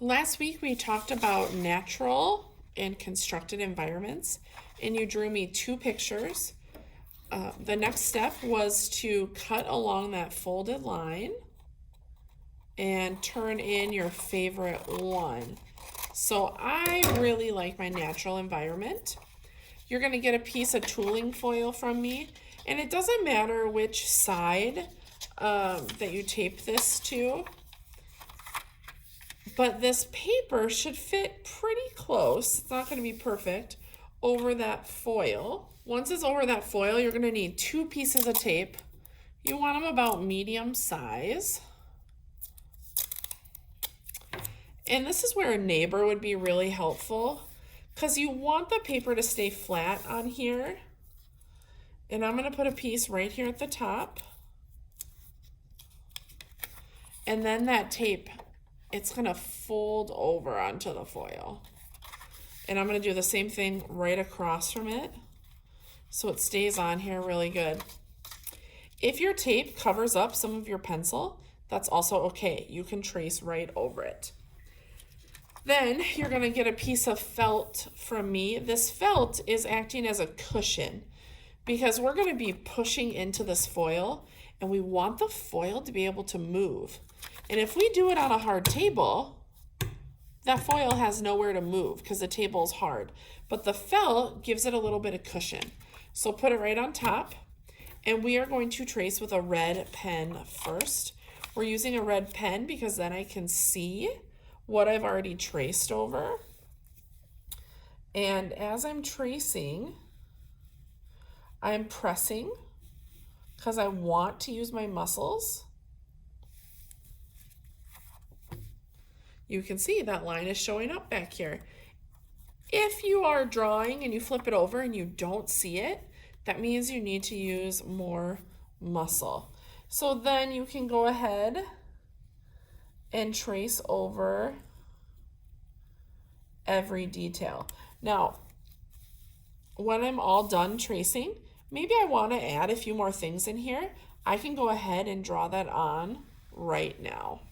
Last week we talked about natural and constructed environments, and you drew me two pictures. The next step was to cut along that folded line and turn in your favorite one. So I really like my natural environment. You're going to get a piece of tooling foil from me, and it doesn't matter which side that you tape this to, but this paper should fit pretty close. It's not going to be perfect over that foil. Once it's over that foil, you're going to need two pieces of tape. You want them about medium size. And this is where a neighbor would be really helpful, because you want the paper to stay flat on here. And I'm going to put a piece right here at the top. And then that tape, it's going to fold over onto the foil. And I'm going to do the same thing right across from it, so it stays on here really good. If your tape covers up some of your pencil, that's also okay. You can trace right over it. Then you're going to get a piece of felt from me. This felt is acting as a cushion because we're going to be pushing into this foil, and we want the foil to be able to move. And if we do it on a hard table, that foil has nowhere to move because the table is hard. But the felt gives it a little bit of cushion. So put it right on top, and we are going to trace with a red pen first. We're using a red pen because then I can see what I've already traced over. And as I'm tracing, I'm pressing because I want to use my muscles. You can see that line is showing up back here. If you are drawing and you flip it over and you don't see it, that means you need to use more muscle. So then you can go ahead and trace over every detail. Now, when I'm all done tracing, maybe I want to add a few more things in here. I can go ahead and draw that on right now.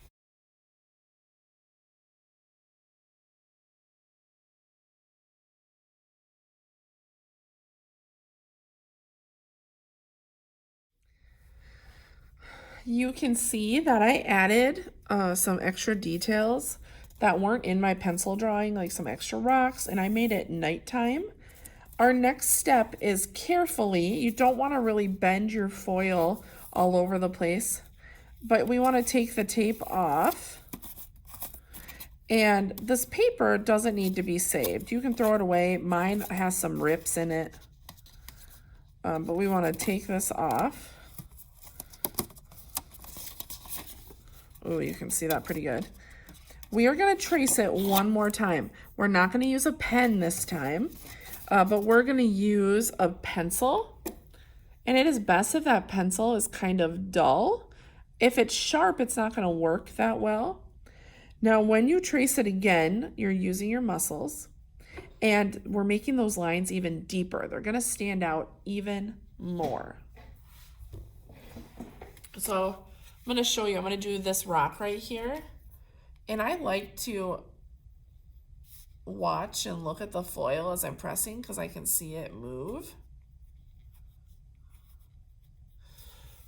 You can see that I added some extra details that weren't in my pencil drawing, like some extra rocks, and I made it nighttime. Our next step is carefully, you don't want to really bend your foil all over the place, but we want to take the tape off. And this paper doesn't need to be saved. You can throw it away. Mine has some rips in it, but we want to take this off. Oh, you can see that pretty good. We are going to trace it one more time. We're not going to use a pen this time, but we're going to use a pencil. And it is best if that pencil is kind of dull. If it's sharp, it's not going to work that well. Now, when you trace it again, you're using your muscles, and we're making those lines even deeper. They're going to stand out even more. So I'm going to show you. I'm going to do this rock right here. And I like to watch and look at the foil as I'm pressing because I can see it move.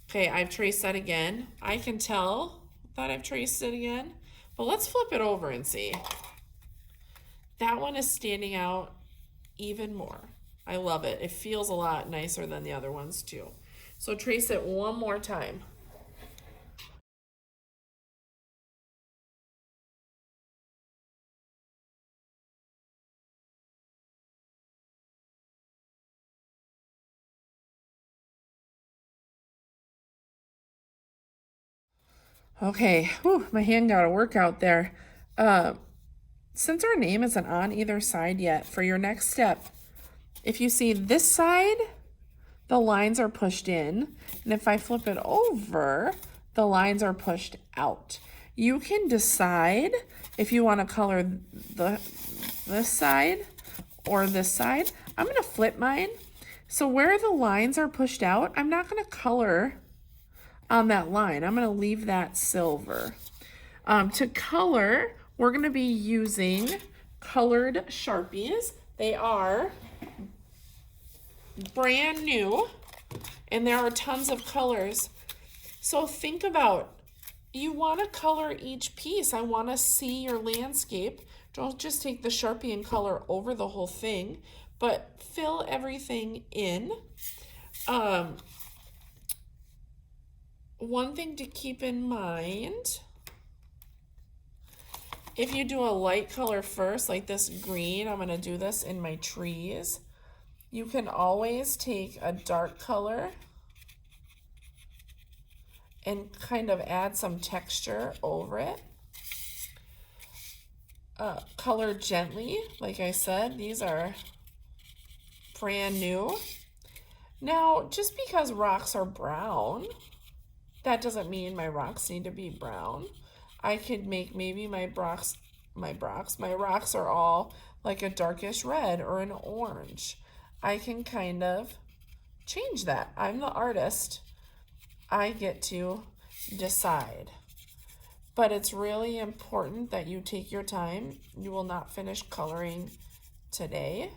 Okay, I've traced that again. I can tell that I've traced it again, but let's flip it over and see. That one is standing out even more. I love it. It feels a lot nicer than the other ones too. So trace it one more time. Okay, whew, my hand got a workout there. Since our name isn't on either side yet, for your next step, if you see this side, the lines are pushed in, and if I flip it over, the lines are pushed out. You can decide if you want to color this side or this side. I'm going to flip mine. So where the lines are pushed out, I'm not going to color on that line. I'm going to leave that silver. To color, we're going to be using colored Sharpies. They are brand new, and there are tons of colors. So think about, you want to color each piece. I want to see your landscape. Don't just take the Sharpie and color over the whole thing, but fill everything in. One thing to keep in mind, if you do a light color first, like this green, I'm going to do this in my trees. You can always take a dark color and kind of add some texture over it. Color gently, like I said, these are brand new. Now, just because rocks are brown, that doesn't mean my rocks need to be brown. I could make maybe my rocks are all like a darkish red or an orange. I can kind of change that. I'm the artist. I get to decide. But it's really important that you take your time. You will not finish coloring today.